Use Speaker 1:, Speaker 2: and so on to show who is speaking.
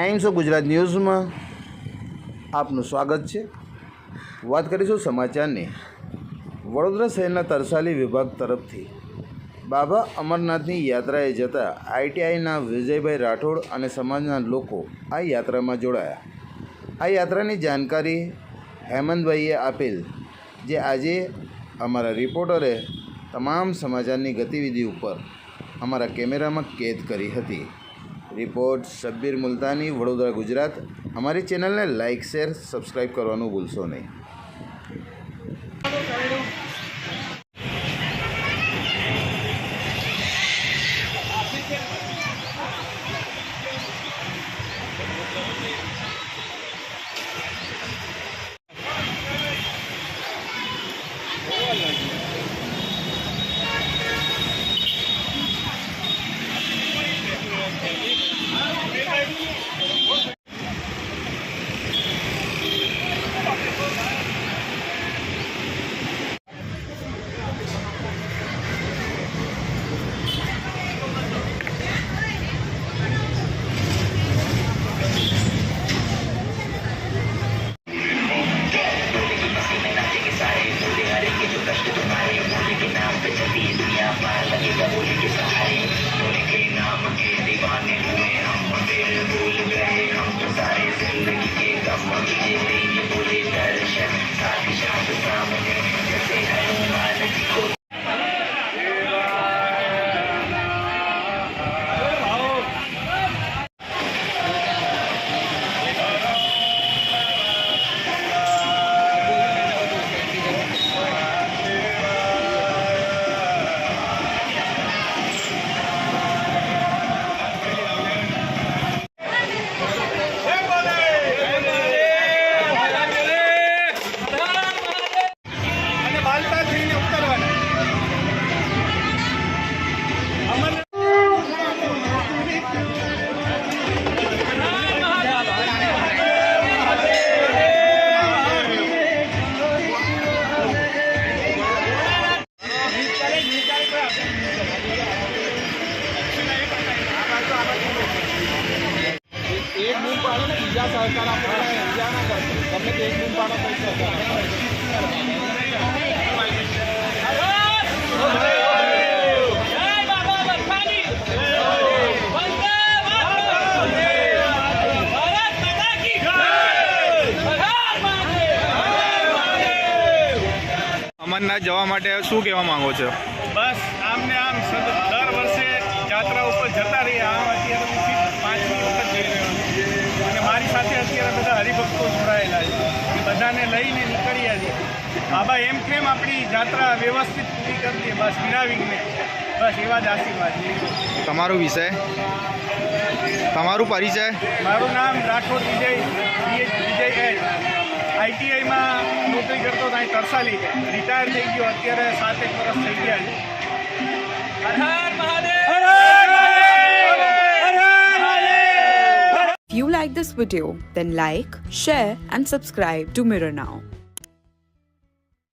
Speaker 1: Times of Gujarat ન્યૂઝમાં આપનું સ્વાગત છે। વાત કરીશું સમાચારની। વડોદરા શહેરના તરસાલી વિભાગ તરફથી બાબા અમરનાથની યાત્રાએ જતા આઈટીઆઈના વિજયભાઈ રાઠોડ અને સમાજના લોકો આ યાત્રામાં જોડાયા। આ યાત્રાની જાણકારી હેમંતભાઈએ આપેલ, જે આજે અમારા રિપોર્ટરે તમામ સમાચારની ગતિવિધિ ઉપર અમારા કેમેરામાં કેદ કરી હતી। રિપોર્ટ શબ્બીર મુલતાની, વડોદરા, ગુજરાત। અમારી ચેનલને લાઇક, શેર, સબસ્ક્રાઈબ કરવાનું ભૂલશો નહીં।
Speaker 2: एक बूम पाड़ो ने बीजा सरकार आपने बीजा ना करते તમને તો એક બૂમ પાડો તો સરકાર જય બાબા બરફાની વંદે માતરમ ભારત માતા કી જય હર મહાદેવ।
Speaker 3: અમરનાથ જવા માટે શું કહેવા માંગો છો?
Speaker 2: બસ આમને આમ દર વર્ષે યાત્રા ઉપર જતા રહીએ। આમ અત્યારે 5મી વખત જઈ રહ્યો છું અને મારી સાથે અત્યારે બધા હરિભક્તો જોડાયેલા છે, એ બધાને લઈને નીકળ્યા છીએ। બાબા એમ કેમ આપણી યાત્રા વ્યવસ્થિત પૂરી કરી દે, બસ વિના વિઘ્ને, બસ એવા જ આશીર્વાદ છે।
Speaker 3: તમારો વિષય, તમારું પરિચય?
Speaker 2: મારું નામ રાઠોડ વિજય આઈટીઆઈમાં નોકરી કરતો હતો, અહીં તરસાલી રિટાયર થઈ ગયો, અત્યારે 7 વર્ષ થઈ ગયા છે। Har Har Mahadev.
Speaker 4: If you like this video, then like, share and subscribe to Mirror Now.